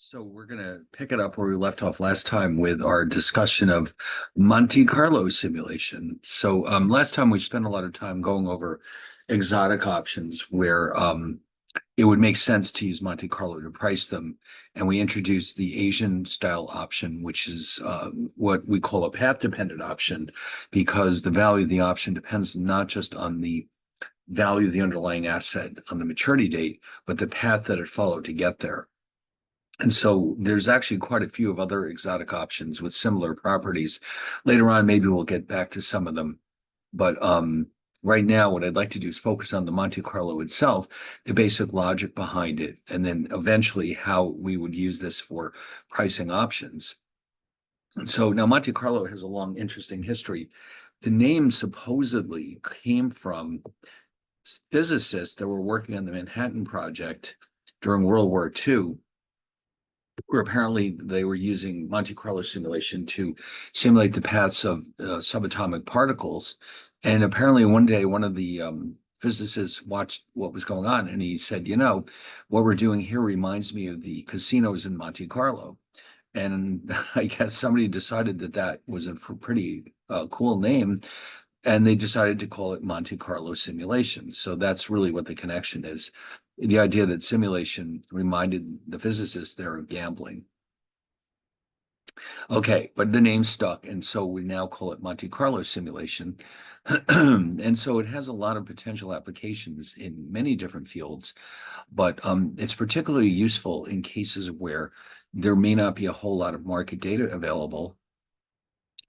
So we're going to pick it up where we left off last time with our discussion of Monte Carlo simulation. So last time we spent a lot of time going over exotic options where it would make sense to use Monte Carlo to price them. And we introduced the Asian style option, which is what we call a path dependent option, because the value of the option depends not just on the value of the underlying asset on the maturity date, but the path that it followed to get there. And so there's actually quite a few of other exotic options with similar properties. Later on, maybe we'll get back to some of them. But right now, what I'd like to do is focus on the Monte Carlo itself, the basic logic behind it, and then eventually how we would use this for pricing options. And so now Monte Carlo has a long, interesting history. The name supposedly came from physicists that were working on the Manhattan Project during World War II, where apparently they were using Monte Carlo simulation to simulate the paths of subatomic particles. And apparently one day, one of the physicists watched what was going on, and he said, you know, what we're doing here reminds me of the casinos in Monte Carlo. And I guess somebody decided that that was a pretty cool name, and they decided to call it Monte Carlo simulation. So that's really what the connection is. The idea that simulation reminded the physicists there of gambling. Okay, but the name stuck, and so we now call it Monte Carlo simulation. And so it has a lot of potential applications in many different fields, but it's particularly useful in cases where there may not be a whole lot of market data available,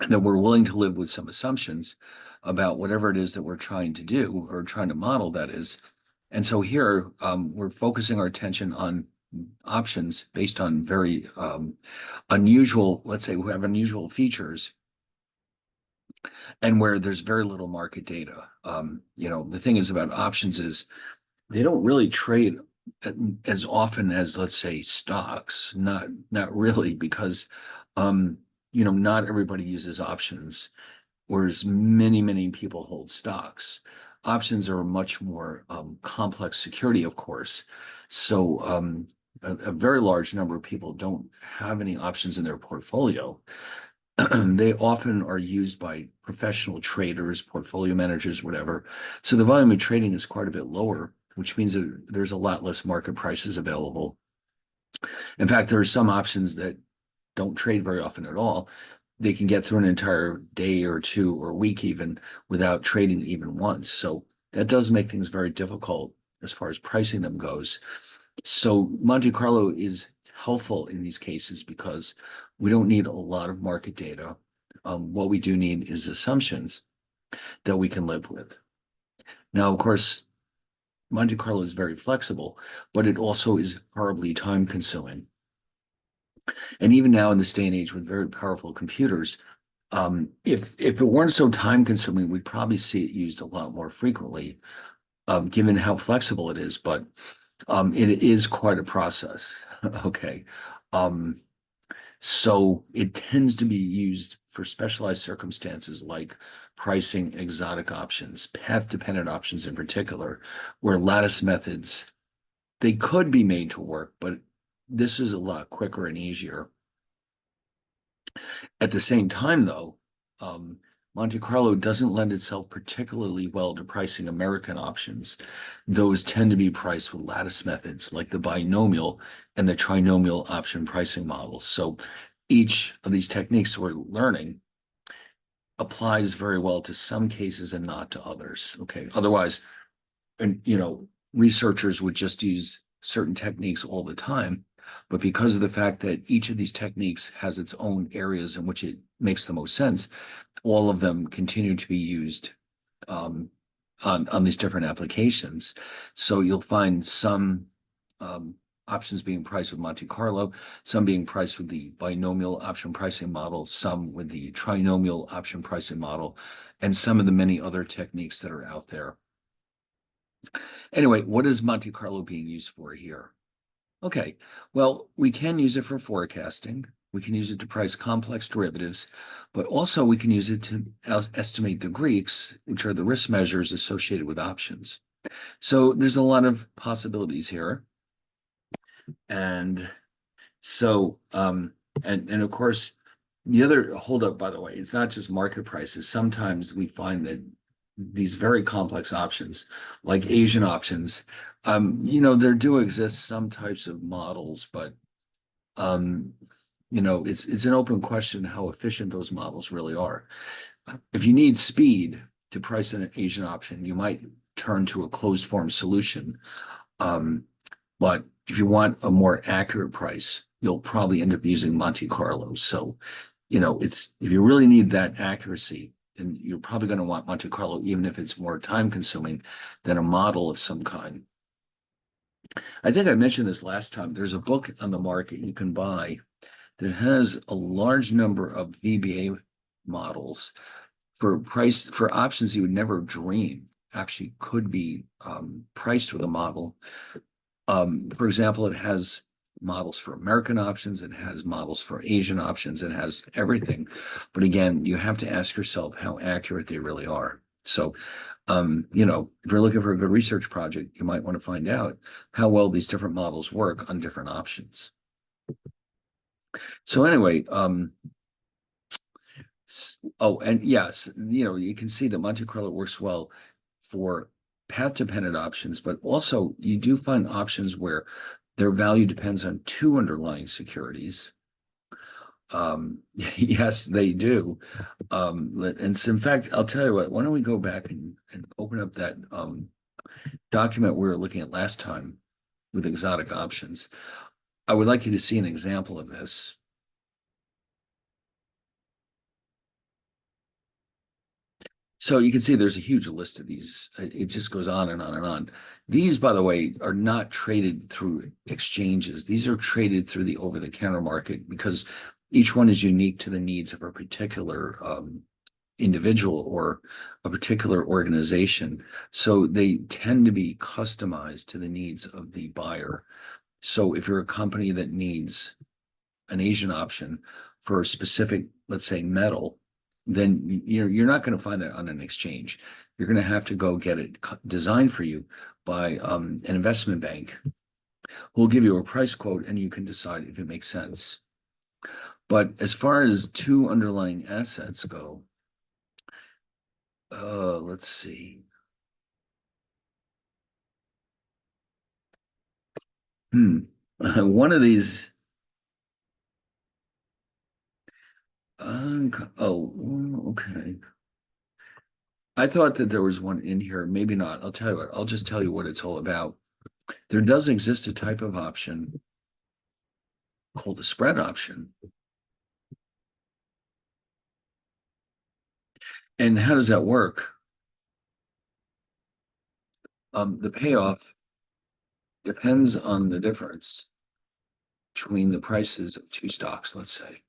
and that we're willing to live with some assumptions about whatever it is that we're trying to do or trying to model, that is. And so here we're focusing our attention on options based on very unusual, let's say, who have unusual features and where there's very little market data. You know, the thing is about options is they don't really trade as often as, let's say, stocks. Not really, because you know, not everybody uses options, whereas many people hold stocks. Options are a much more complex security, of course. So a very large number of people don't have any options in their portfolio. They often are used by professional traders, portfolio managers, whatever. So the volume of trading is quite a bit lower, which means that there's a lot less market prices available. In fact, there are some options that don't trade very often at all. They can get through an entire day or two or week even without trading even once. So that does make things very difficult as far as pricing them goes. So Monte Carlo is helpful in these cases because we don't need a lot of market data. What we do need is assumptions that we can live with. Now, of course, Monte Carlo is very flexible, but it also is horribly time consuming. And even now in this day and age with very powerful computers, if it weren't so time consuming, we'd probably see it used a lot more frequently, given how flexible it is. But it is quite a process. Okay. So it tends to be used for specialized circumstances like pricing exotic options, path-dependent options in particular, where lattice methods, they could be made to work, but this is a lot quicker and easier. At the same time, though, Monte Carlo doesn't lend itself particularly well to pricing American options. Those tend to be priced with lattice methods like the binomial and the trinomial option pricing models. So each of these techniques we're learning applies very well to some cases and not to others. Okay. Otherwise, and you know, researchers would just use certain techniques all the time. But because of the fact that each of these techniques has its own areas in which it makes the most sense, all of them continue to be used on these different applications. So you'll find some options being priced with Monte Carlo, some being priced with the binomial option pricing model, some with the trinomial option pricing model, and some of the many other techniques that are out there. Anyway, what is Monte Carlo being used for here? Okay, well, we can use it for forecasting. We can use it to price complex derivatives, but also we can use it to estimate the Greeks, which are the risk measures associated with options. So there's a lot of possibilities here. And So, and of course, the other holdup, by the way, it's not just market prices. Sometimes we find that these very complex options, like Asian options, there do exist some types of models, but um, it's an open question how efficient those models really are. If you need speed to price an Asian option, you might turn to a closed form solution. Um, but if you want a more accurate price, you'll probably end up using Monte Carlo. So, it's if you really need that accuracy, then you're probably going to want Monte Carlo, even if it's more time consuming than a model of some kind. I think I mentioned this last time. There's a book on the market you can buy that has a large number of VBA models for options you would never dream actually could be priced with a model. For example, it has models for American options, it has models for Asian options, it has everything. But again, you have to ask yourself how accurate they really are. So, if you're looking for a good research project, you might want to find out how well these different models work on different options. So anyway, oh, and yes, you can see that Monte Carlo works well for path-dependent options, but also you do find options where their value depends on two underlying securities. Yes, they do. And so in fact, I'll tell you what, why don't we go back and open up that document we were looking at last time with exotic options. I would like you to see an example of this. So you can see there's a huge list of these. It just goes on and on and on. These, by the way, are not traded through exchanges. These are traded through the over-the-counter market because each one is unique to the needs of a particular individual or a particular organization. So they tend to be customized to the needs of the buyer. So if you're a company that needs an Asian option for a specific, let's say, metal, then you're not going to find that on an exchange. You're going to have to go get it designed for you by an investment bank who will give you a price quote and you can decide if it makes sense. But as far as two underlying assets go, let's see. One of these, okay. I thought that there was one in here. Maybe not. I'll tell you what, I'll just tell you what it's all about. There does exist a type of option called a spread option. And how does that work? The payoff depends on the difference between the prices of two stocks, let's say.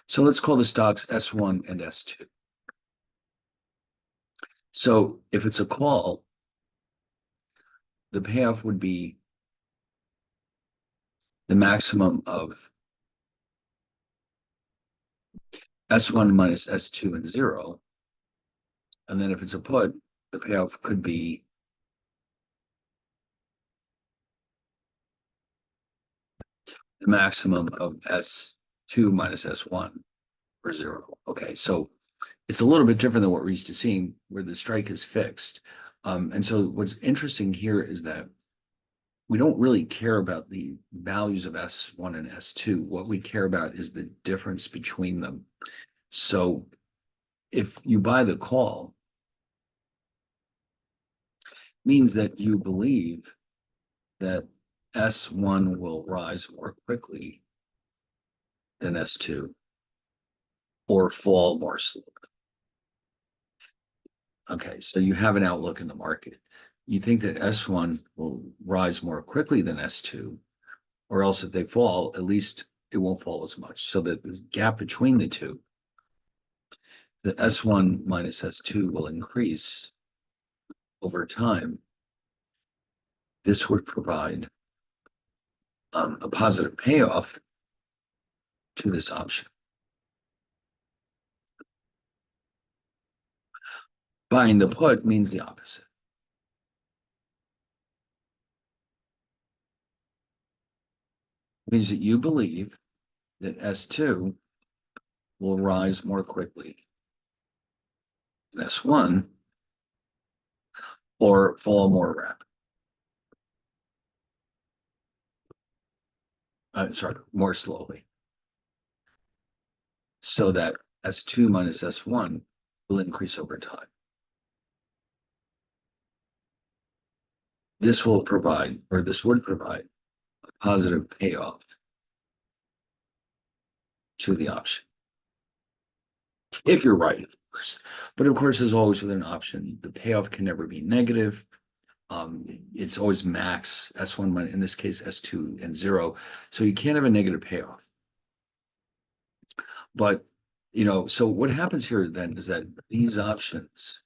So let's call the stocks S1 and S2. So if it's a call, the payoff would be the maximum of S1 minus S2 and 0. And then if it's a put, the payoff could be the maximum of S2 minus S1 or 0. Okay, so it's a little bit different than what we're used to seeing where the strike is fixed. And so what's interesting here is that we don't really care about the values of S1 and S2. What we care about is the difference between them. So if you buy the call, means that you believe that S1 will rise more quickly than S2 or fall more slowly. Okay, so you have an outlook in the market. You think that S1 will rise more quickly than S2, or else if they fall, at least it won't fall as much. So that the gap between the two, the S1 minus S2 will increase over time. This would provide a positive payoff to this option. Buying the put means the opposite. means that you believe that S2 will rise more quickly than S1 or fall more rapid. Sorry, more slowly. So that S2 minus S1 will increase over time. This will provide, or this would provide, a positive payoff to the option. If you're right, of course. But of course, as always with an option, the payoff can never be negative. It's always max S1 minus, in this case, S2 and 0. So you can't have a negative payoff. But, so what happens here then is that these options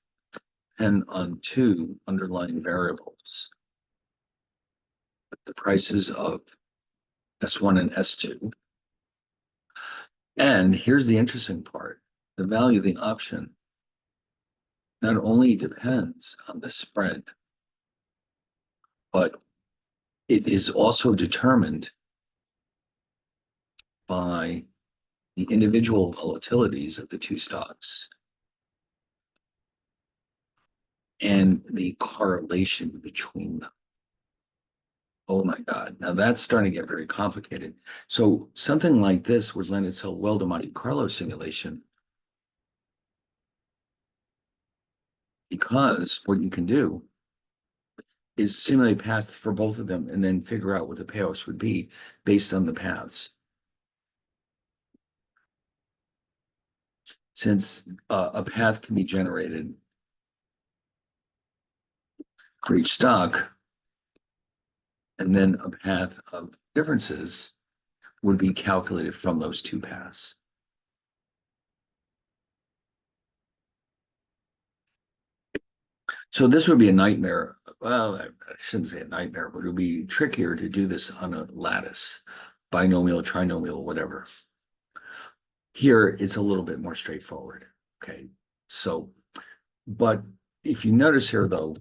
depend on two underlying variables: the prices of S1 and S2. And here's the interesting part: the value of the option not only depends on the spread, but it is also determined by the individual volatilities of the two stocks and the correlation between them. Oh my God. Now that's starting to get very complicated. So something like this would lend itself well to Monte Carlo simulation, because what you can do is simulate paths for both of them and then figure out what the payoffs would be based on the paths. Since a path can be generated for each stock, and then a path of differences would be calculated from those two paths. So this would be a nightmare. Well, I shouldn't say a nightmare, but it would be trickier to do this on a lattice, binomial, trinomial, whatever. Here, it's a little bit more straightforward. Okay, so, but if you notice here, though,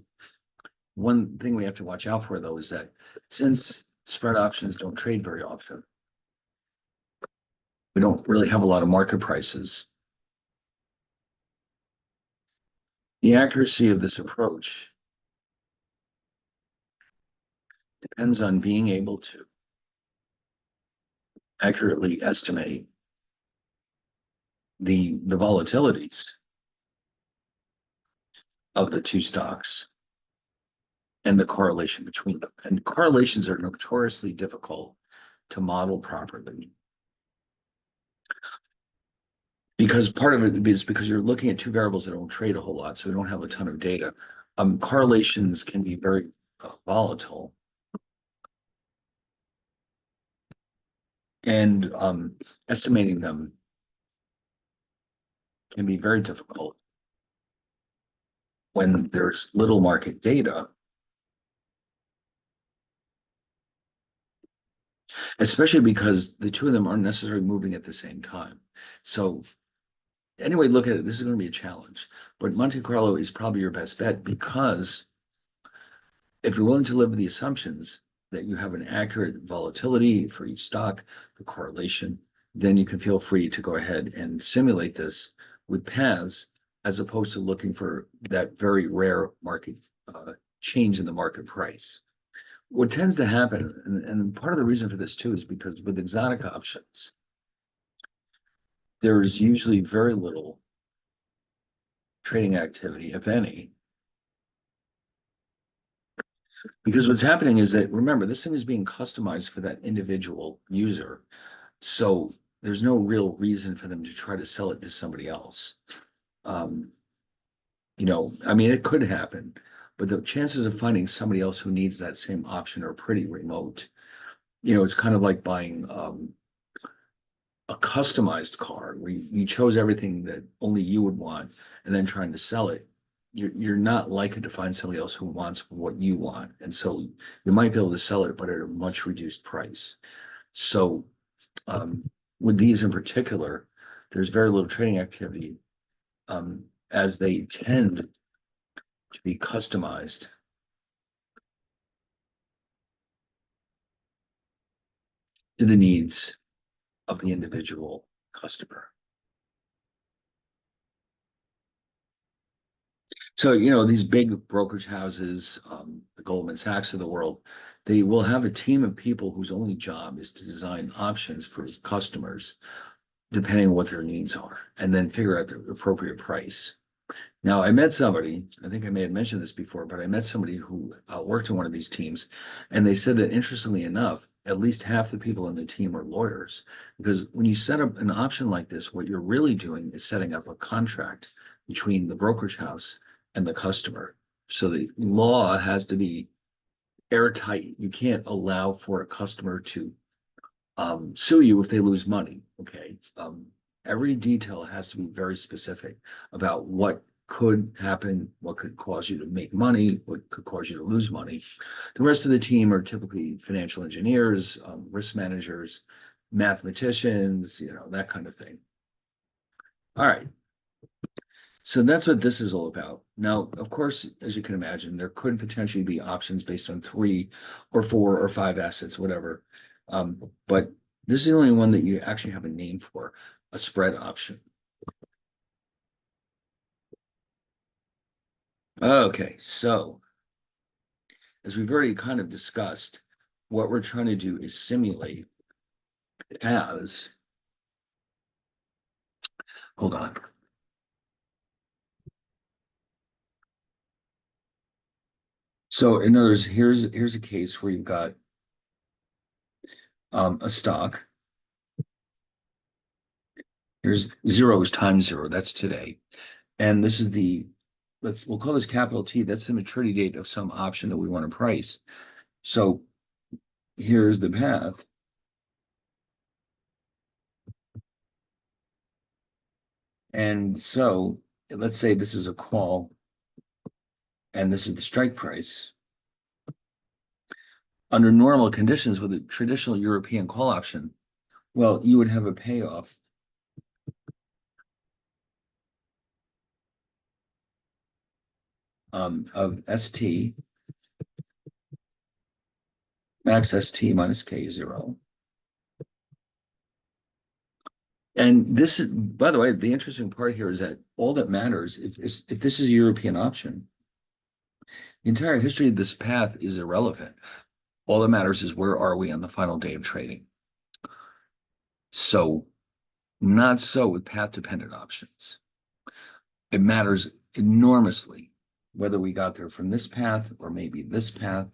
one thing we have to watch out for, though, is that since spread options don't trade very often, we don't really have a lot of market prices. The accuracy of this approach depends on being able to accurately estimate the volatilities of the two stocks and the correlation between them. And correlations are notoriously difficult to model properly, because part of it is because you're looking at two variables that don't trade a whole lot, so we don't have a ton of data. Correlations can be very volatile, and estimating them can be very difficult when there's little market data, especially because the two of them aren't necessarily moving at the same time. So anyway, look at it. This is going to be a challenge, but Monte Carlo is probably your best bet, because if you're willing to live with the assumptions that you have an accurate volatility for each stock, the correlation, then you can feel free to go ahead and simulate this with paths, as opposed to looking for that very rare market change in the market price. What tends to happen, and part of the reason for this too, is because with exotic options, there is usually very little trading activity, if any, because what's happening is that, remember, this thing is being customized for that individual user. So there's no real reason for them to try to sell it to somebody else. I mean, it could happen, but the chances of finding somebody else who needs that same option are pretty remote. It's kind of like buying a customized car where you chose everything that only you would want, and then trying to sell it. You're not likely to find somebody else who wants what you want, and so you might be able to sell it, but at a much reduced price. So with these in particular, there's very little trading activity, as they tend to be customized. to the needs of the individual customer. So, these big brokerage houses, the Goldman Sachs of the world, they will have a team of people whose only job is to design options for customers, depending on what their needs are, and then figure out the appropriate price. Now, I met somebody, I think I may have mentioned this before, but I met somebody who worked in one of these teams, and they said that interestingly enough, at least half the people in the team are lawyers. Because when you set up an option like this, what you're really doing is setting up a contract between the brokerage house and the customer. So the law has to be airtight. You can't allow for a customer to sue you if they lose money. Okay. Every detail has to be very specific about what could happen, what could cause you to make money, what could cause you to lose money. The rest of the team are typically financial engineers, risk managers, mathematicians, that kind of thing. All right. So that's what this is all about. Now, of course, as you can imagine, there could potentially be options based on 3 or 4 or 5 assets, whatever. But this is the only one that you actually have a name for, a spread option. Okay, so as we've already kind of discussed, what we're trying to do is simulate as, hold on. So in other words, here's a case where you've got a stock. Here's 0 is times 0, that's today. And this is we'll call this capital T, that's the maturity date of some option that we want to price. So here's the path. And so let's say this is a call and this is the strike price. Under normal conditions with a traditional European call option, well, you would have a payoff of ST, max ST minus K0. And this is, by the way, the interesting part here is that all that matters, if this is a European option, the entire history of this path is irrelevant. All that matters is where are we on the final day of trading. So not so with path-dependent options. It matters enormously whether we got there from this path or maybe this path.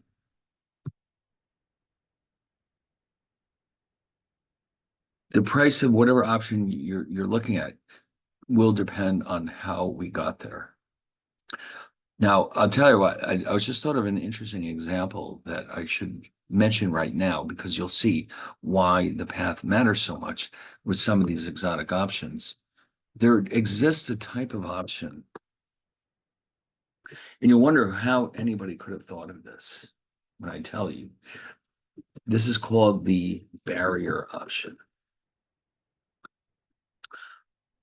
The price of whatever option you're looking at will depend on how we got there. Now, I'll tell you what, I was just thought of an interesting example that I should mention right now because you'll see why the path matters so much with some of these exotic options. There exists a type of option, and you'll wonder how anybody could have thought of this when I tell you. This is called the barrier option.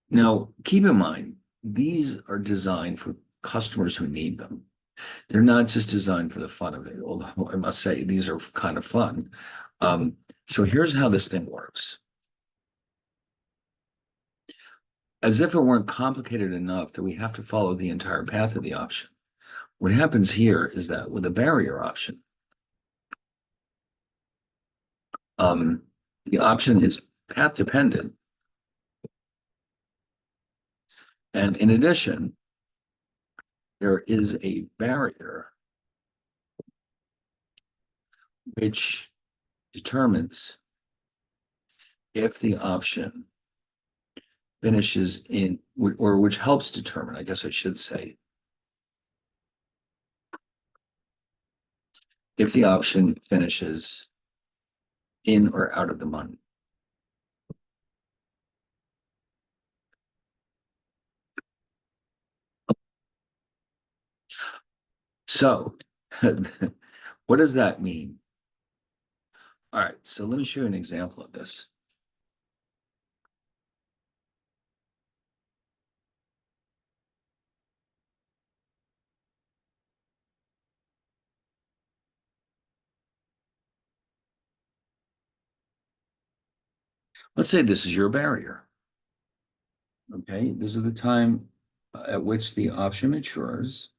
Now, keep in mind, these are designed for customers who need them. They're not just designed for the fun of it, although I must say these are kind of fun. So here's how this thing works. As if it weren't complicated enough that we have to follow the entire path of the option. What happens here is that with a barrier option, the option is path dependent. And in addition, there is a barrier which determines if the option finishes in, or which helps determine, I guess I should say, if the option finishes in or out of the money. So what does that mean? All right, so let me show you an example of this. Let's say this is your barrier. Okay, this is the time at which the option matures.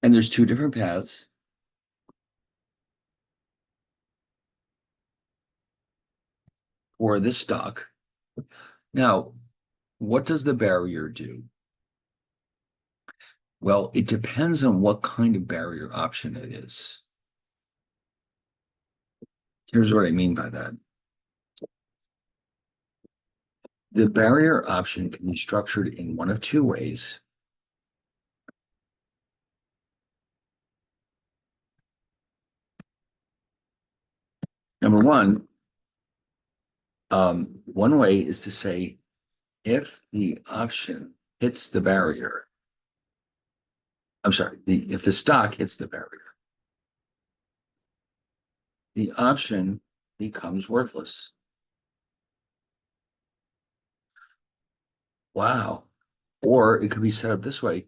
And there's two different paths. For this stock. Now, what does the barrier do? Well, it depends on what kind of barrier option it is. Here's what I mean by that. The barrier option can be structured in one of two ways. Number one way is to say if the option hits the barrier, I'm sorry, if the stock hits the barrier, the option becomes worthless. Wow. Or it could be set up this way,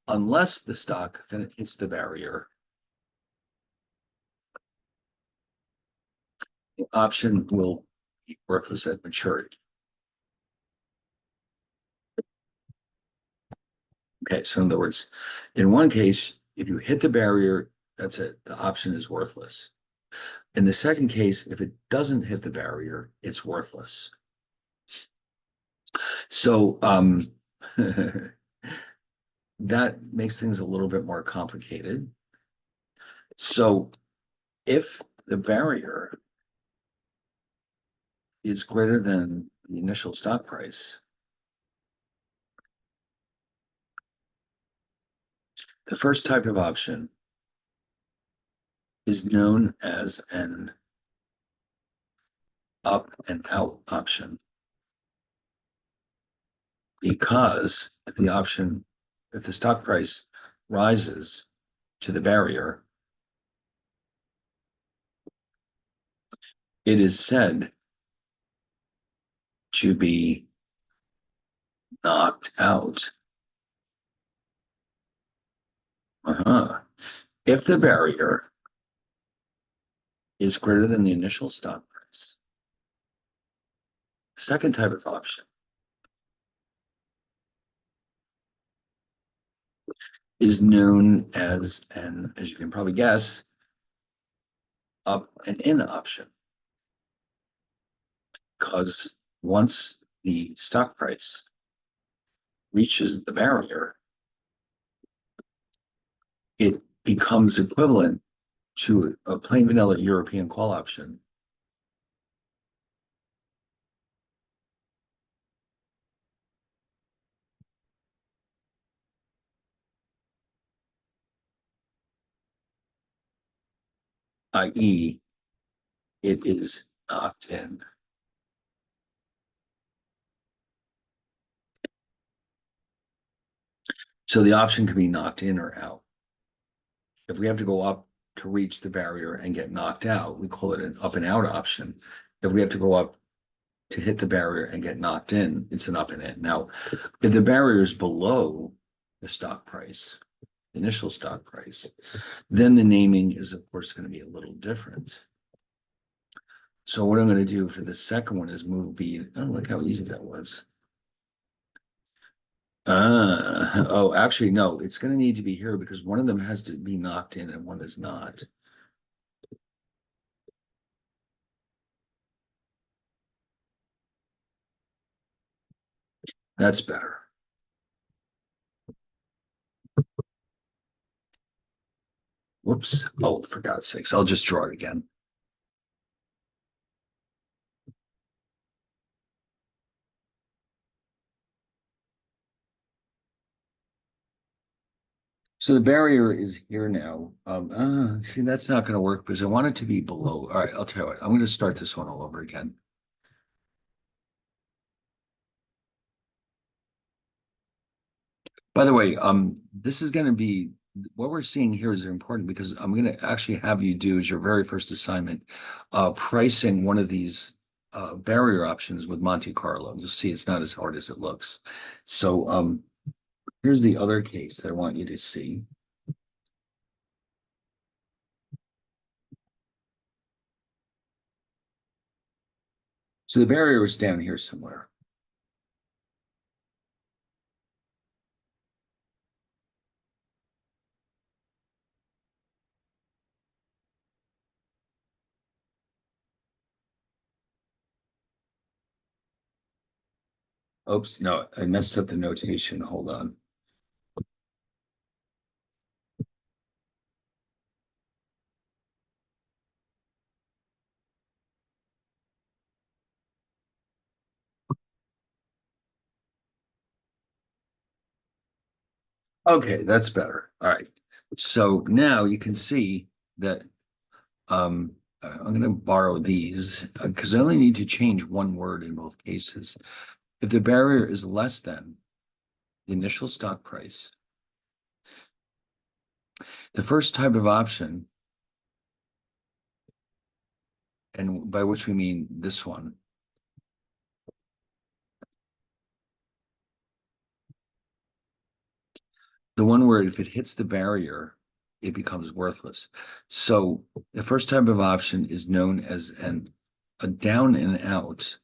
unless the stock then hits the barrier, the option will be worthless at maturity. Okay, so in other words, in one case, if you hit the barrier, that's it, the option is worthless. In the second case, if it doesn't hit the barrier, it's worthless. So that makes things a little bit more complicated. So if the barrier is greater than the initial stock price, the first type of option is known as an up and out option, because if the stock price rises to the barrier, it is said to be knocked out. If the barrier is greater than the initial stock price, the second type of option is known as as you can probably guess, up and in option. Because once the stock price reaches the barrier, it becomes equivalent to a plain vanilla European call option. I.e., it is knocked in. So the option can be knocked in or out. If we have to go up to reach the barrier and get knocked out, we call it an up and out option. If we have to go up to hit the barrier and get knocked in, it's an up and in. Now, if the barrier is below the stock price, initial stock price, then the naming is, of course, going to be a little different. So what I'm going to do for the second one is move B. Oh, look how easy that was. Oh, actually, no, it's going to need to be here because one of them has to be knocked in and one is not. That's better. Whoops. Oh, for God's sakes, I'll just draw it again. So the barrier is here now. See, that's not going to work because I want it to be below. All right, I'll tell you what, I'm going to start this one all over again. By the way, this is going to be what we're seeing here is important because I'm going to actually have you do as your very first assignment, pricing one of these barrier options with Monte Carlo. You'll see it's not as hard as it looks. So Here's the other case that I want you to see. So the barrier is down here somewhere. Oops, no, I messed up the notation. Hold on. Okay, that's better. All right. So now you can see that I'm going to borrow these because I only need to change one word in both cases. If the barrier is less than the initial stock price, the first type of option, and by which we mean this one, the one where if it hits the barrier, it becomes worthless. So the first type of option is known as a down and out.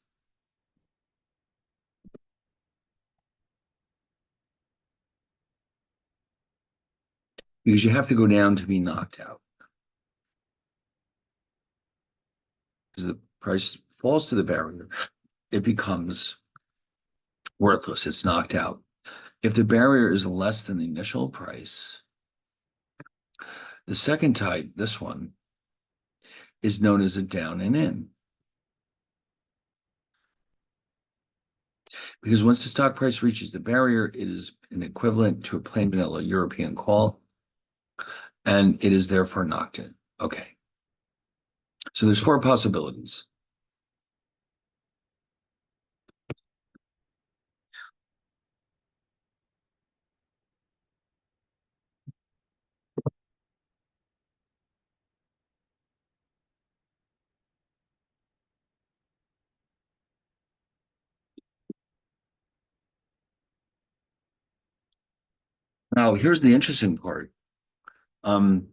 Because you have to go down to be knocked out. Because the price falls to the barrier, it becomes worthless. It's knocked out. If the barrier is less than the initial price, the second type, this one, is known as a down and in. Because once the stock price reaches the barrier, it is an equivalent to a plain vanilla European call, and it is therefore knocked in. Okay. So there's four possibilities. Now, here's the interesting part. Um,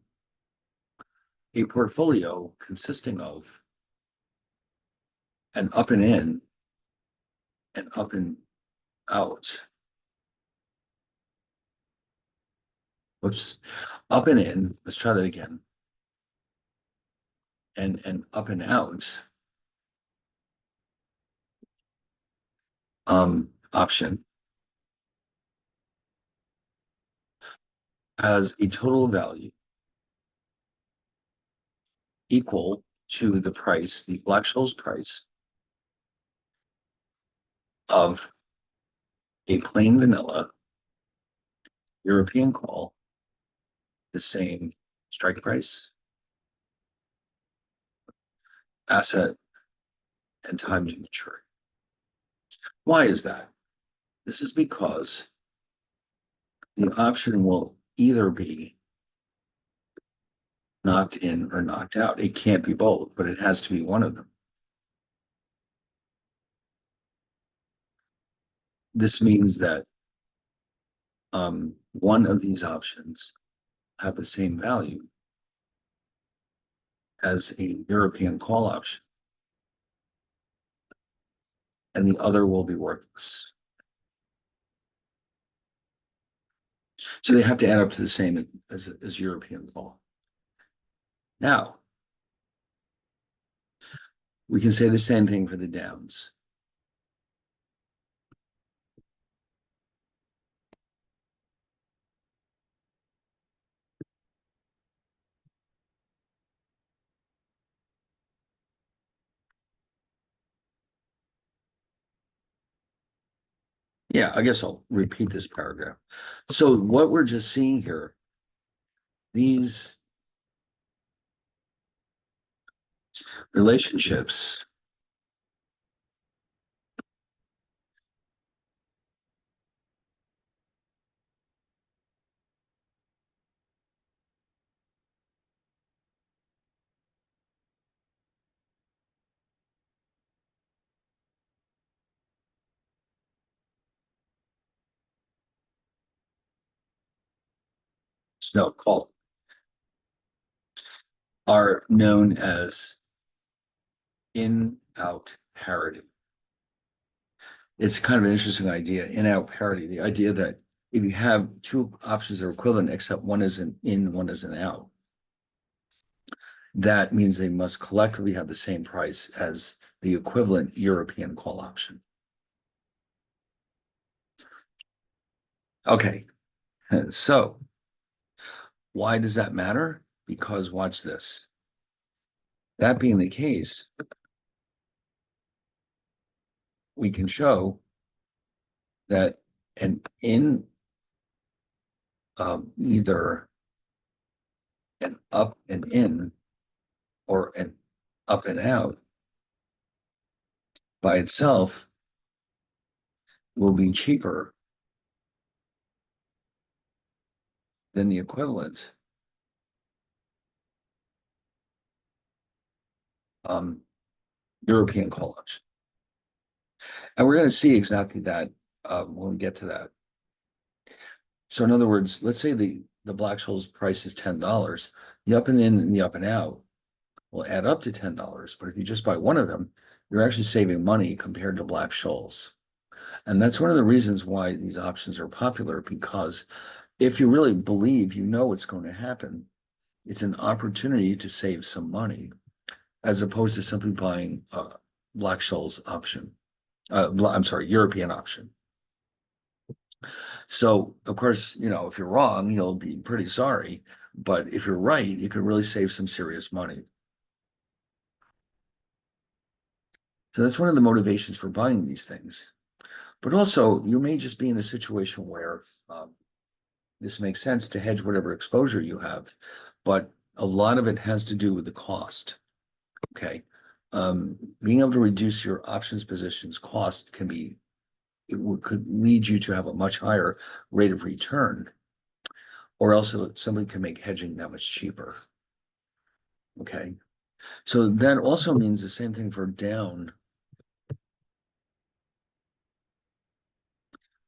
a portfolio consisting of an up and in and up and out. Whoops. Up and in. Let's try that again. And up and out option has a total value equal to the price, the Black-Scholes price of a plain vanilla European call, the same strike price, asset, and time to maturity. Why is that? This is because the option will either be knocked in or knocked out. It can't be both, but it has to be one of them. This means that one of these options have the same value as a European call option, and the other will be worthless. So they have to add up to the same as European call. Now, we can say the same thing for the downs. Yeah, I guess I'll repeat this paragraph. So what we're just seeing here, these relationships so called are known as in-out parity. It's kind of an interesting idea, in-out parity, the idea that if you have two options that are equivalent, except one is an in, one is an out, that means they must collectively have the same price as the equivalent European call option. Okay, so why does that matter? Because watch this. That being the case, we can show that an in either an up and in or an up and out by itself will be cheaper than the equivalent European call option. And we're going to see exactly that when we get to that. So in other words, let's say the Black-Scholes price is $10. The up and in and the up and out will add up to $10. But if you just buy one of them, you're actually saving money compared to Black-Scholes. And that's one of the reasons why these options are popular, because if you really believe you know what's going to happen, it's an opportunity to save some money, as opposed to simply buying Black-Scholes option. I'm sorry, European option. So, of course, if you're wrong, you'll be pretty sorry. But if you're right, you can really save some serious money. So that's one of the motivations for buying these things. But also, you may just be in a situation where this makes sense to hedge whatever exposure you have, but a lot of it has to do with the cost. Okay. Being able to reduce your options positions cost could lead you to have a much higher rate of return, or else it simply can make hedging that much cheaper. Okay. So that also means the same thing for down,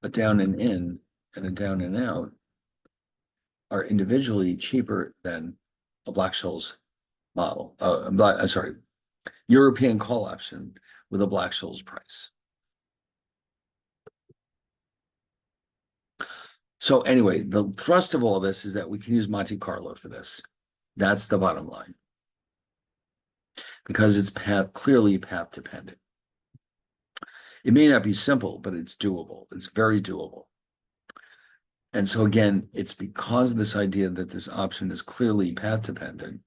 a down and in and a down and out are individually cheaper than a Black-Scholes model. Sorry, European call option with a Black-Scholes price. So anyway, the thrust of all this is that we can use Monte Carlo for this. That's the bottom line, because it's clearly path dependent. It may not be simple, but it's doable. It's very doable. And so again, it's because of this idea that this option is clearly path dependent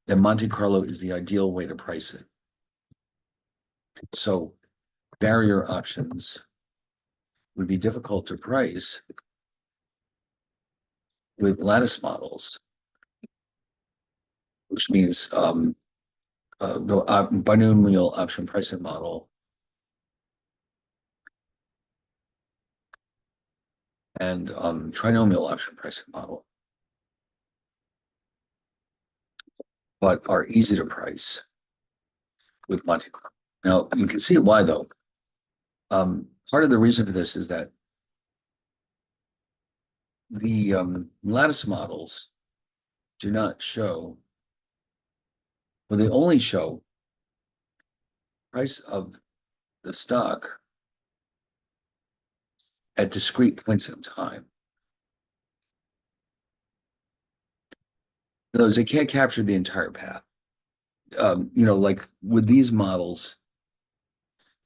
that Monte Carlo is the ideal way to price it. So barrier options would be difficult to price with lattice models, which means the binomial option pricing model and trinomial option pricing model, but are easy to price with Monte Carlo. Now, you can see why, though. Part of the reason for this is that the lattice models do not show, well, they only show price of the stock at discrete points in time. In other words, they can't capture the entire path. Like with these models,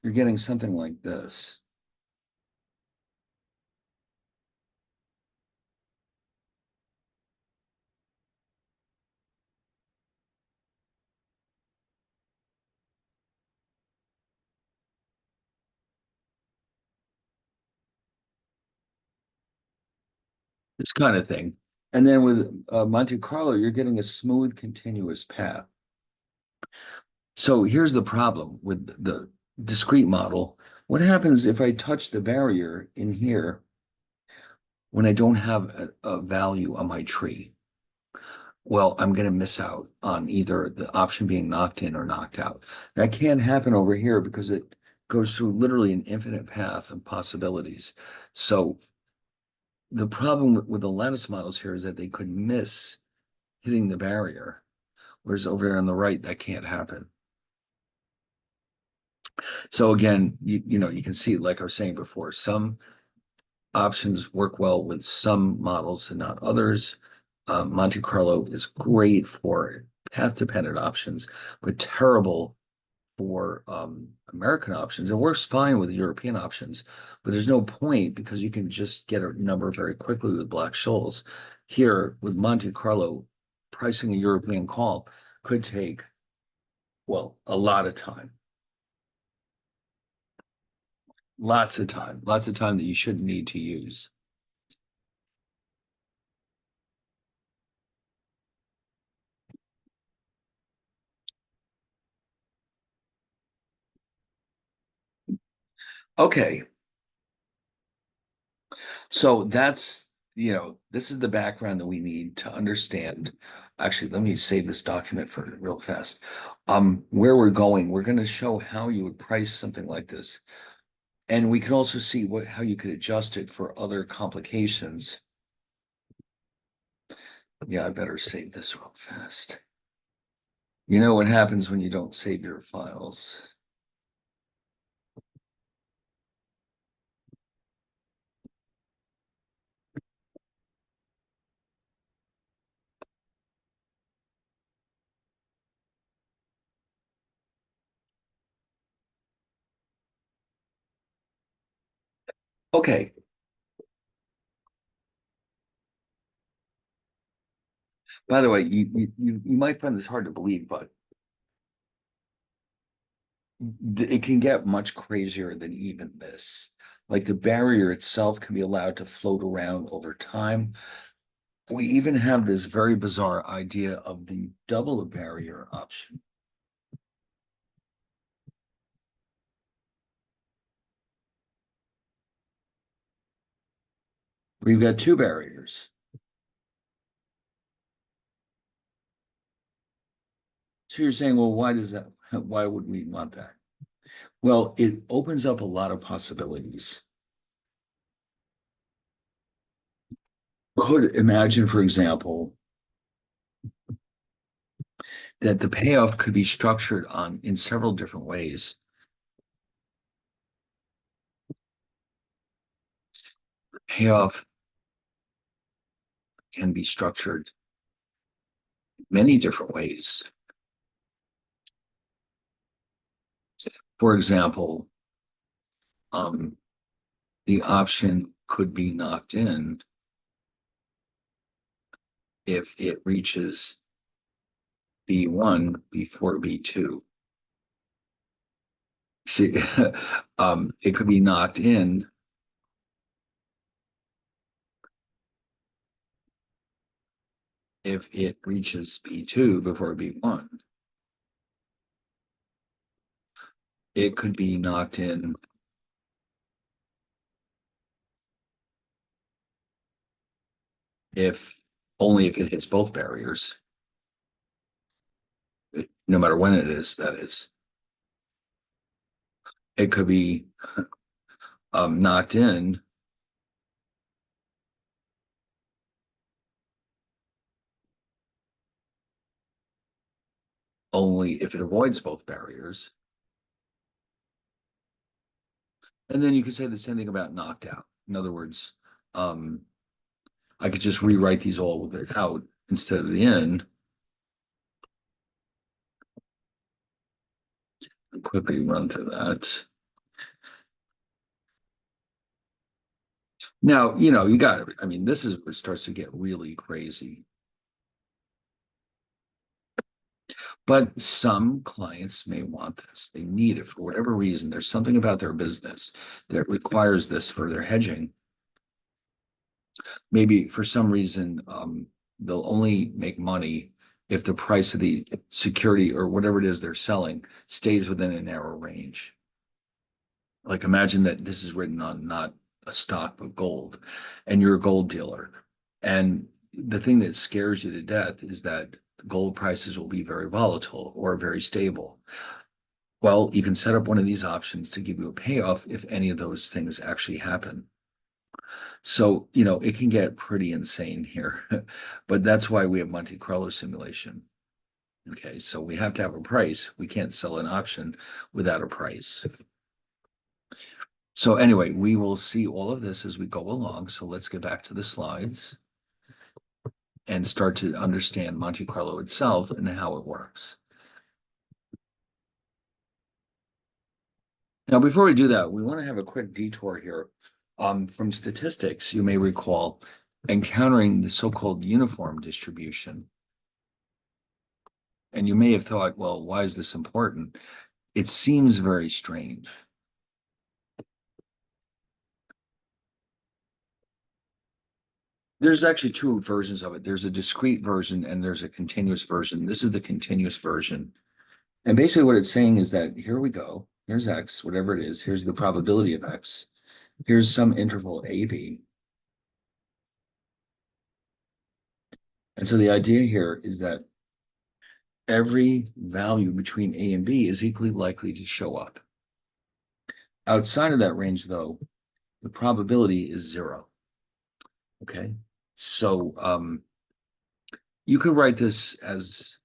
you're getting something like this. This kind of thing. And then with Monte Carlo, you're getting a smooth, continuous path. So here's the problem with the discrete model. What happens if I touch the barrier in here when I don't have a value on my tree? Well, I'm going to miss out on either the option being knocked in or knocked out. That can't happen over here because it goes through literally an infinite path of possibilities. So the problem with the lattice models here is that they could miss hitting the barrier, whereas over here on the right, that can't happen. So again, you can see, like I was saying before, some options work well with some models and not others. Monte Carlo is great for path-dependent options, but terrible for American options. It works fine with European options, but there's no point because you can just get a number very quickly with Black-Scholes. Here with Monte Carlo, pricing a European call could take, well, a lot of time. Lots of time that you shouldn't need to use. Okay, so this is the background that we need to understand. Actually, let me save this document for real fast. Where we're going, we're going to show how you would price something like this. And we can also see how you could adjust it for other complications. Yeah, I better save this real fast. You know what happens when you don't save your files. Okay. By the way, you might find this hard to believe, but it can get much crazier than even this. Like the barrier itself can be allowed to float around over time. We even have this very bizarre idea of the double barrier option. We've got two barriers. So you're saying, well, why would we want that? Well, it opens up a lot of possibilities. Could imagine, for example, that the payoff could be structured in several different ways. Payoff can be structured many different ways. For example, the option could be knocked in if it reaches B1 before B2. See, it could be knocked in if it reaches B2 before B1. It could be knocked in if only if it hits both barriers, no matter when it is, that is. It could be knocked in only if it avoids both barriers. And then you could say the same thing about knocked out. In other words, I could just rewrite these all with it out instead of the in. And quickly run through that. Now, you got it. I mean, this is where it starts to get really crazy. But some clients may want this. They need it for whatever reason. There's something about their business that requires this for their hedging. Maybe for some reason, they'll only make money if the price of the security or whatever it is they're selling stays within a narrow range. Like imagine that this is written on not a stock, but gold, and you're a gold dealer. And the thing that scares you to death is that gold prices will be very volatile or very stable. Well, you can set up one of these options to give you a payoff if any of those things actually happen. So, it can get pretty insane here, but that's why we have Monte Carlo simulation. Okay, so we have to have a price. We can't sell an option without a price. So anyway, we will see all of this as we go along. So let's get back to the slides and start to understand Monte Carlo itself and how it works. Now, before we do that, we want to have a quick detour here. From statistics, you may recall encountering the so-called uniform distribution. And you may have thought, well, why is this important? It seems very strange. There's actually two versions of it. There's a discrete version and there's a continuous version. This is the continuous version. And basically what it's saying is that here we go. Here's X, whatever it is. Here's the probability of X. Here's some interval AB. And so the idea here is that every value between A and B is equally likely to show up. Outside of that range, though, the probability is 0. Okay. So you could write this as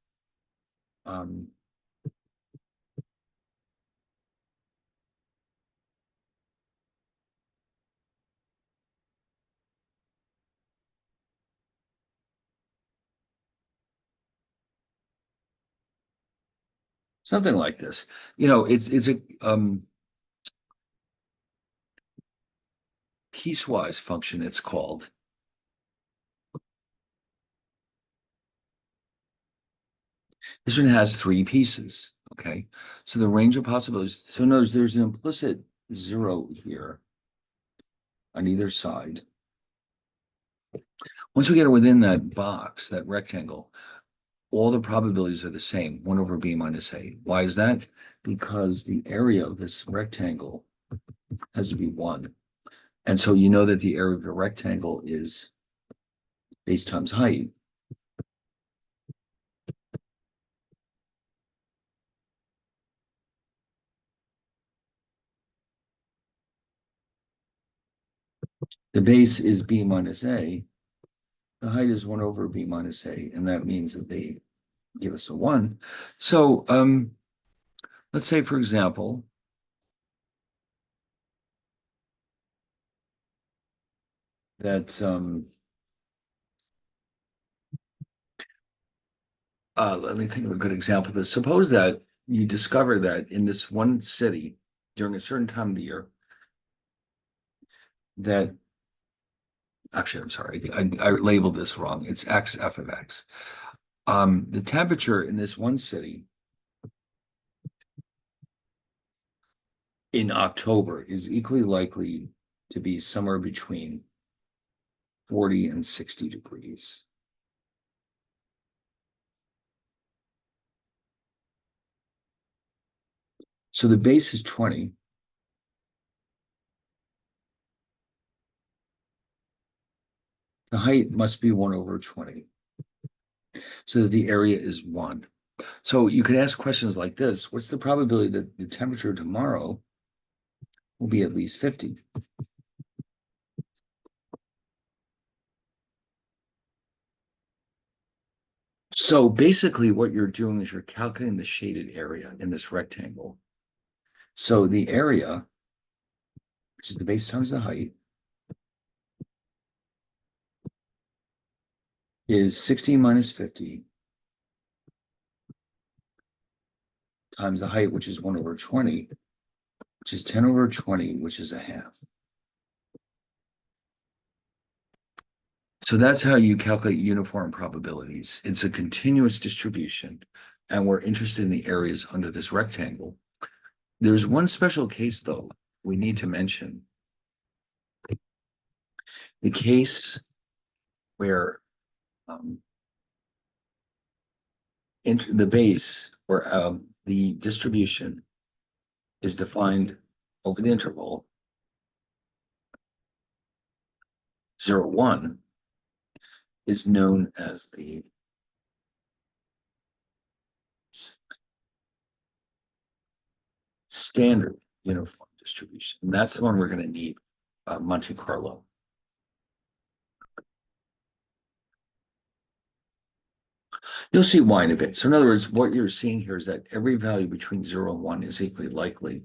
something like this. It's a piecewise function, it's called. This one has 3 pieces. Okay. So the range of possibilities. So notice there's an implicit 0 here on either side. Once we get within that box, that rectangle, all the probabilities are the same, 1 over b minus a. Why is that? Because the area of this rectangle has to be 1. And so you know that the area of a rectangle is base times height. The base is b minus a. The height is 1 over b minus a, and that means that they give us a 1. So let's say, for example, that let me think of a good example of this. Suppose that you discover that in this one city during a certain time of the year, that actually, I'm sorry, I labeled this wrong. It's x f of x. The temperature in this one city in October is equally likely to be somewhere between 40 and 60 degrees. So the base is 20. The height must be 1 over 20. So that the area is 1. So you could ask questions like this. What's the probability that the temperature tomorrow will be at least 50? So basically what you're doing is you're calculating the shaded area in this rectangle. So the area, which is the base times the height, is 60 minus 50 times the height, which is 1 over 20, which is 10 over 20, which is a half. So that's how you calculate uniform probabilities. It's a continuous distribution, and we're interested in the areas under this rectangle. There's one special case, though, we need to mention. The case where the base or the distribution is defined over the interval 0, 1 is known as the standard uniform distribution. And that's the one we're going to need Monte Carlo. You'll see why in a bit. So in other words, what you're seeing here is that every value between 0 and 1 is equally likely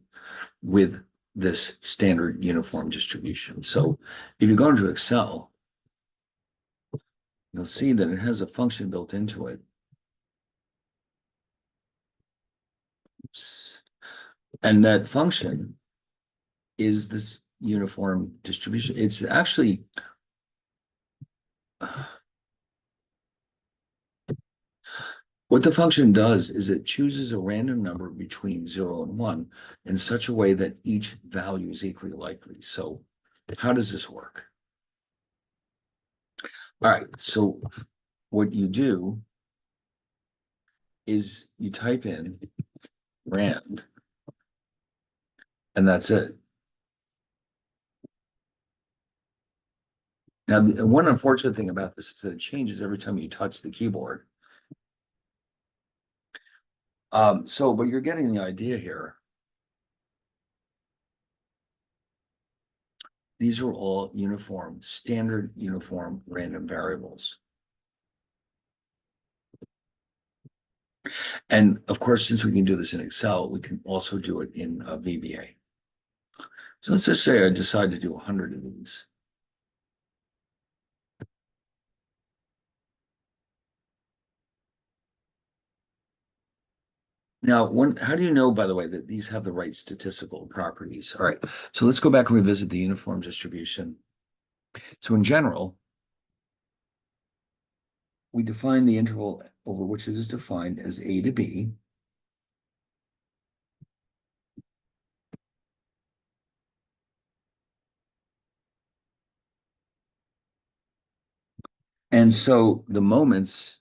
with this standard uniform distribution. So if you go into Excel, you'll see that it has a function built into it. Oops. And that function is this uniform distribution. It's actually what the function does is it chooses a random number between 0 and 1 in such a way that each value is equally likely. So how does this work? All right, so what you do is you type in rand, and that's it. Now, the one unfortunate thing about this is that it changes every time you touch the keyboard. But you're getting the idea here. These are all uniform, standard uniform random variables. And of course, since we can do this in Excel, we can also do it in VBA. So let's just say I decide to do 100 of these. Now, how do you know, by the way, that these have the right statistical properties? All right, so let's go back and revisit the uniform distribution. So in general, we define the interval over which it is defined as A to B. And so the moments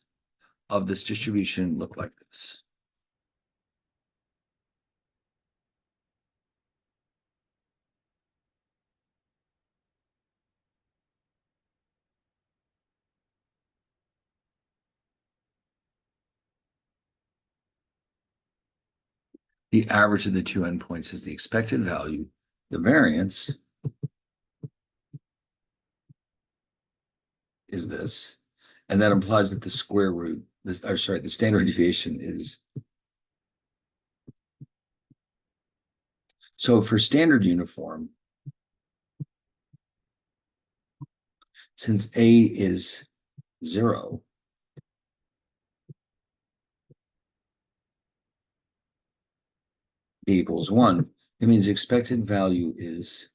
of this distribution look like this. The average of the two endpoints is the expected value. The variance is this. And that implies that the square root, the standard deviation is. So for standard uniform, since A is 0, B equals 1, it means the expected value is,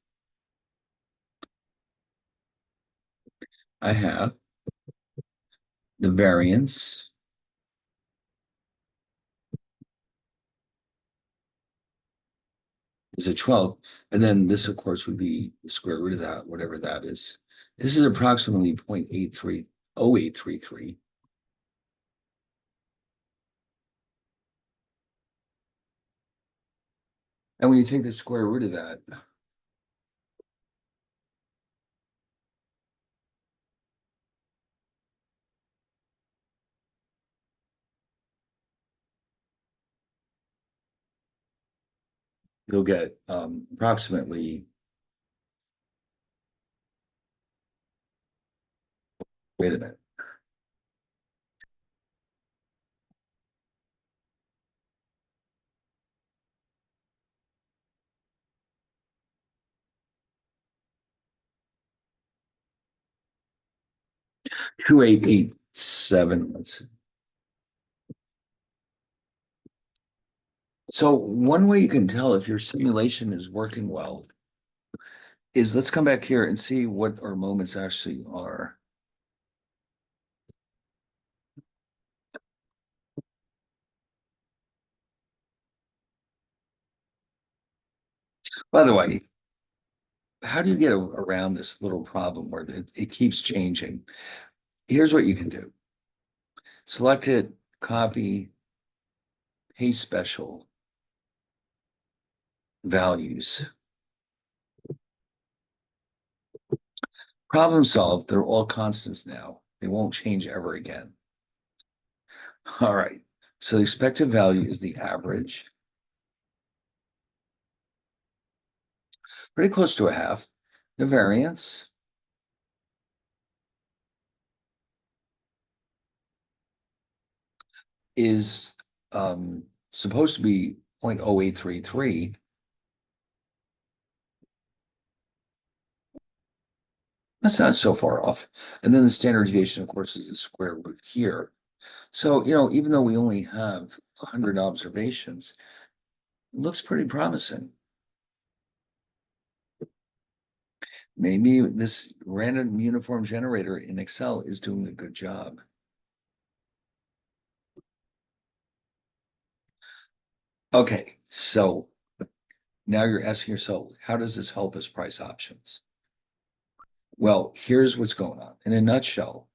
I have the variance is a 12, and then this, of course, would be the square root of that, whatever that is. This is approximately 0.0833. And when you take the square root of that, you'll get approximately, wait a minute, 2887. Let's see. So one way you can tell if your simulation is working well is let's come back here and see what our moments actually are. By the way, how do you get around this little problem where it keeps changing? Here's what you can do. Select it, copy, paste special values. Problem solved. They're all constants now. They won't change ever again. All right. So the expected value is the average. Pretty close to a half. The variance. is supposed to be 0.0833. That's not so far off. And then the standard deviation, of course, is the square root here. So, even though we only have 100 observations, it looks pretty promising. Maybe this random uniform generator in Excel is doing a good job. Okay, so now you're asking yourself, how does this help us price options? Well, here's what's going on. In a nutshell,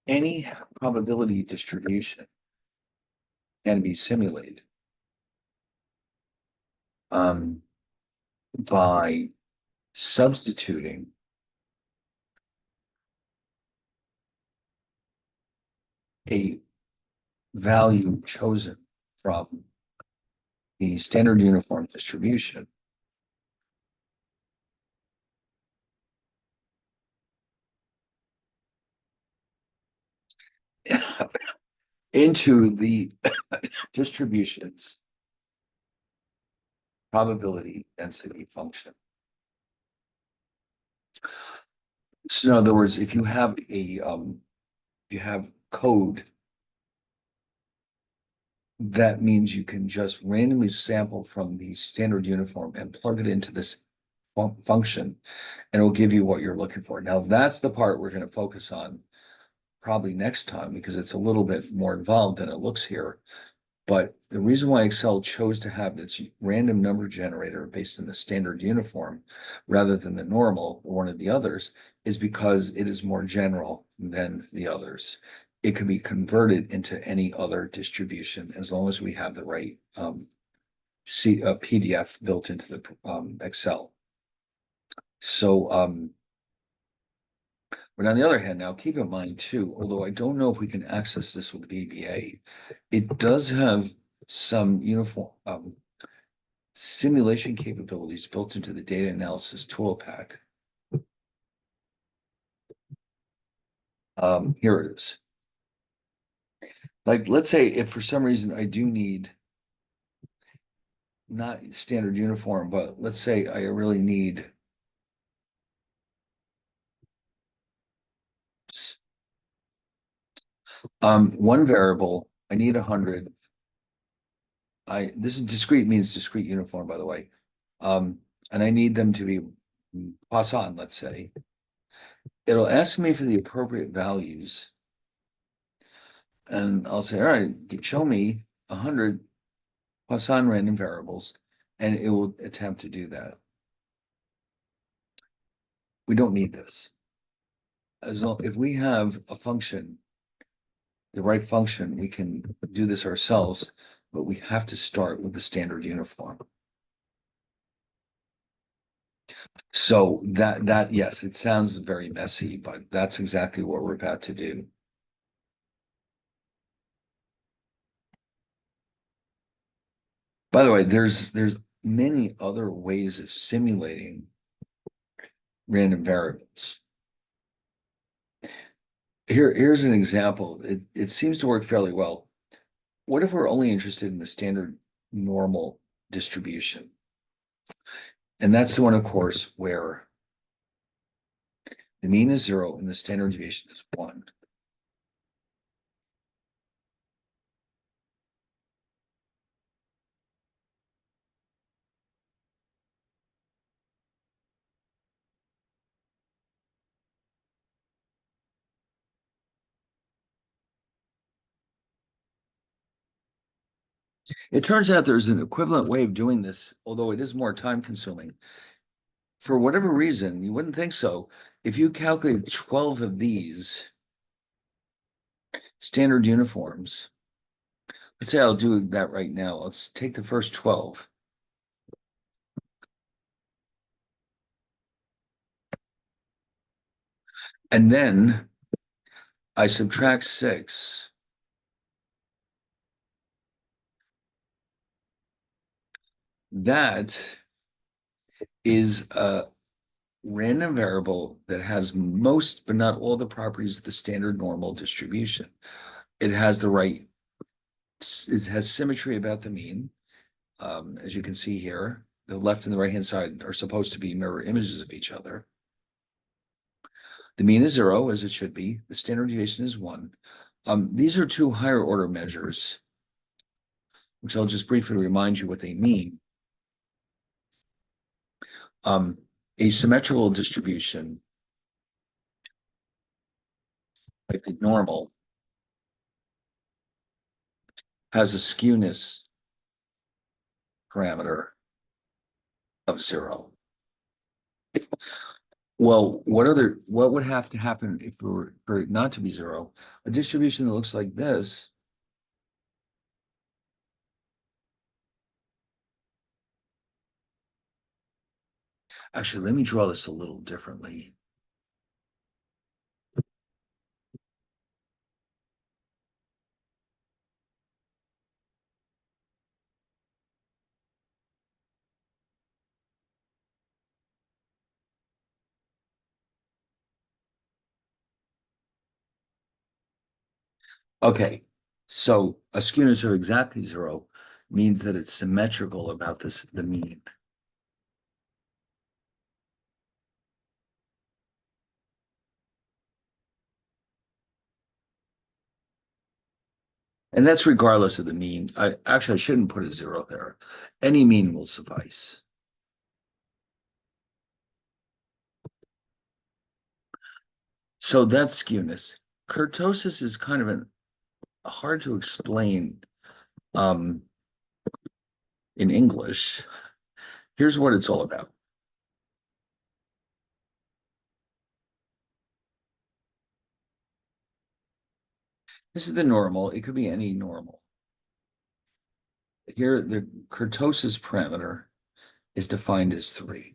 any probability distribution can be simulated by substituting a value chosen from the standard uniform distribution into the distribution's probability density function. So in other words, if you have code, that means you can just randomly sample from the standard uniform and plug it into this function, and it'll give you what you're looking for. Now, that's the part we're going to focus on probably next time because it's a little bit more involved than it looks here. But the reason why Excel chose to have this random number generator based on the standard uniform rather than the normal or one of the others is because it is more general than the others. It can be converted into any other distribution as long as we have the right PDF built into the Excel. So, but on the other hand, now keep in mind too, although I don't know if we can access this with VBA, it does have some uniform simulation capabilities built into the data analysis tool pack. Here it is. Like, let's say if for some reason I do need not standard uniform, but let's say I really need one variable, I need 100. This is discrete means discrete uniform, by the way. And I need them to be Poisson, let's say. It'll ask me for the appropriate values. And I'll say, all right, show me 100 Poisson random variables, and it will attempt to do that. We don't need this. As long if we have a function, the right function, we can do this ourselves, but we have to start with the standard uniform. So that yes, it sounds very messy, but that's exactly what we're about to do. By the way, there's many other ways of simulating random variables. Here's an example. It seems to work fairly well. What if we're only interested in the standard normal distribution? And that's the one, of course, where the mean is 0 and the standard deviation is 1. It turns out there's an equivalent way of doing this, although it is more time consuming. For whatever reason, you wouldn't think so. If you calculate 12 of these standard uniforms, let's say I'll do that right now. Let's take the first 12. And then I subtract 6. That is a random variable that has most, but not all the properties of the standard normal distribution. it has the right, it has symmetry about the mean. As you can see here, the left and the right hand side are supposed to be mirror images of each other. The mean is 0, as it should be. The standard deviation is 1. These are two higher order measures, which I'll just briefly remind you what they mean. A symmetrical distribution, like the normal, has a skewness parameter of 0. Well, what would have to happen if for it not to be 0? A distribution that looks like this actually, let me draw this a little differently. Okay, so a skewness of exactly 0 means that it's symmetrical about the mean. And that's regardless of the mean. I shouldn't put a 0 there. Any mean will suffice. So that's skewness. Kurtosis is kind of hard to explain in English. Here's what it's all about. This is the normal. It could be any normal. Here, the kurtosis parameter is defined as 3.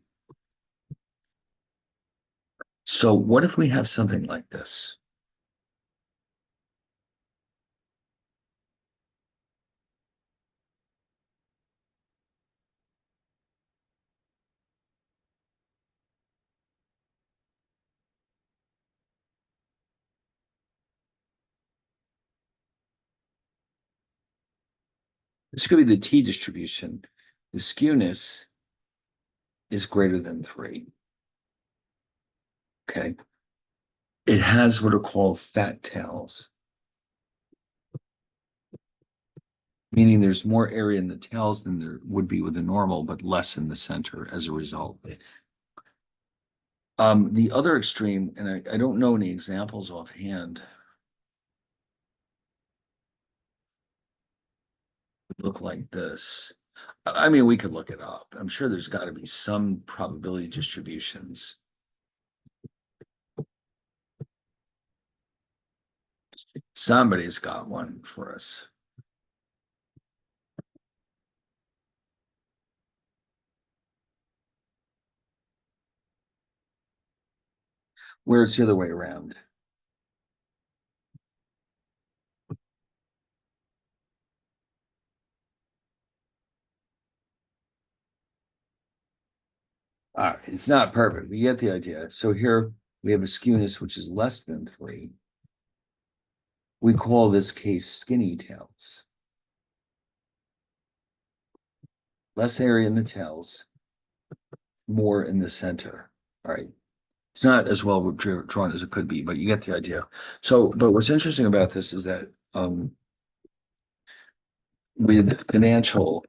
So what if we have something like this? This could be the t distribution. The skewness is greater than 3. Okay. It has what are called fat tails, meaning there's more area in the tails than there would be with a normal, but less in the center as a result. The other extreme, and I don't know any examples offhand, would look like this. I mean, we could look it up. I'm sure there's got to be some probability distributions. Somebody's got one for us. Where it's the other way around. It's not perfect. We get the idea. So here we have a skewness which is less than 3. We call this case skinny tails. Less area in the tails, more in the center. All right. It's not as well drawn as it could be, but you get the idea. So, but what's interesting about this is that with financial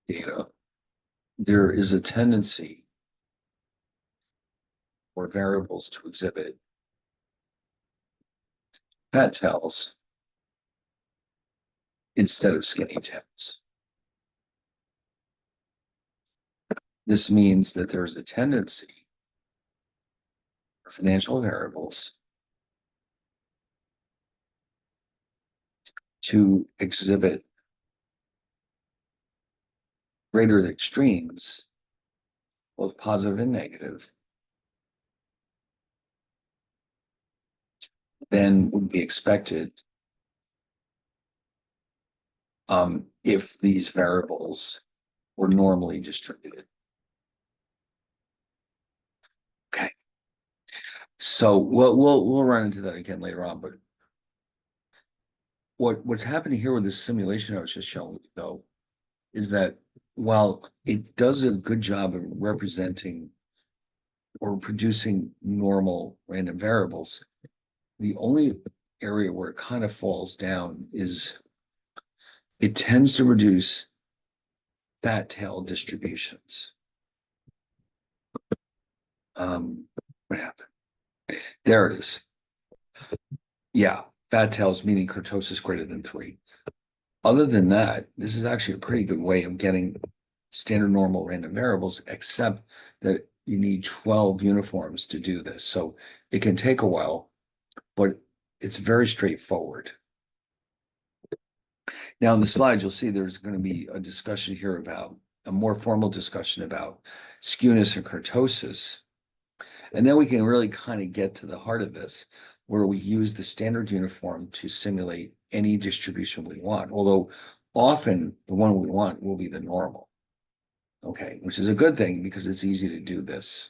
data, there is a tendency for variables to exhibit fat tails instead of skinny tails. This means that there's a tendency for financial variables to exhibit greater extremes, both positive and negative, than would be expected if these variables were normally distributed. Okay. So we'll run into that again later on, but what's happening here with this simulation I was just showing you, though, is that while it does a good job of representing or producing normal random variables, the only area where it kind of falls down is it tends to reduce fat tail distributions. What happened? There it is. Yeah, fat tails meaning kurtosis greater than 3. Other than that, this is actually a pretty good way of getting standard normal random variables, except that you need 12 uniforms to do this. So it can take a while, but it's very straightforward. Now in the slides, you'll see there's going to be a discussion here about a more formal discussion about skewness and kurtosis. And then we can really kind of get to the heart of this, where we use the standard uniform to simulate any distribution we want, although often the one we want will be the normal. Okay, which is a good thing because it's easy to do this.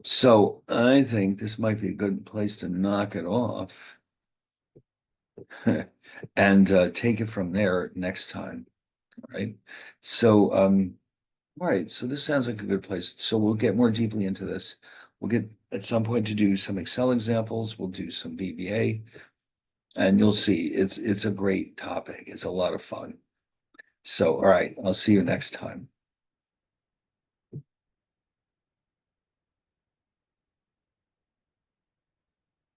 So I think this might be a good place to knock it off and take it from there next time, right? So, all right, so this sounds like a good place. So we'll get more deeply into this. We'll get at some point to do some Excel examples. We'll do some VBA, and you'll see it's a great topic. It's a lot of fun. So, all right, I'll see you next time.